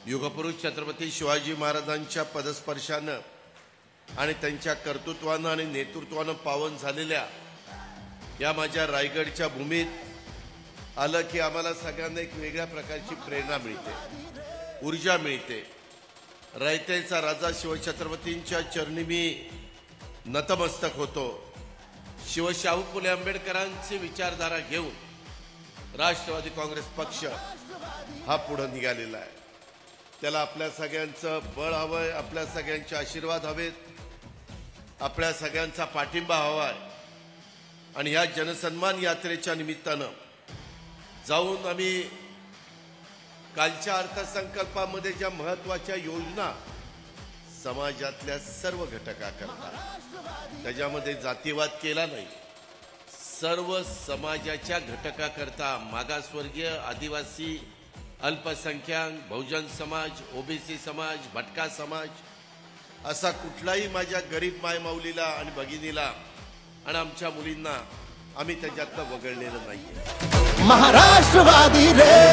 युगपुरुष छत्रपती शिवाजी महाराजांच्या पदस्पर्शानं आणि त्यांच्या कर्तृत्वानं आणि नेतृत्वानं पावन झालेल्या या माझ्या रायगडच्या भूमीत आलं की आम्हाला सगळ्यांना एक वेगळ्या प्रकारची प्रेरणा मिळते, ऊर्जा मिळते। रयतेचा राजा शिवछत्रपतींच्या चरणी मी नतमस्तक होतो। शिवशाहू फुले आंबेडकरांची विचारधारा घेऊन राष्ट्रवादी काँग्रेस पक्ष हा पुढे निघालेला आहे। त्याला आपल्या सगळ्यांचं बळ हवंय, आपल्या सगळ्यांचे आशीर्वाद हवेत, आपल्या सगळ्यांचा पाठिंबा हवा आहे। आणि ह्या जनसन्मान यात्रेच्या निमित्तानं जाऊन आम्ही कालच्या अर्थसंकल्पामध्ये ज्या महत्त्वाच्या योजना समाजातल्या सर्व घटकाकरता, त्याच्यामध्ये जातीवाद केला नाही, सर्व समाजाच्या घटकाकरता मागासवर्गीय, आदिवासी, अल्पसंख्याक, बहुजन समाज, ओबीसी समाज, भटका समाज असा कुठलाही माझ्या गरीब मायमाऊलीला आणि भगिनीला आणि आमच्या मुलींना आम्ही त्याच्यातनं वगळलेलं नाहीये। महाराष्ट्रवादी रे।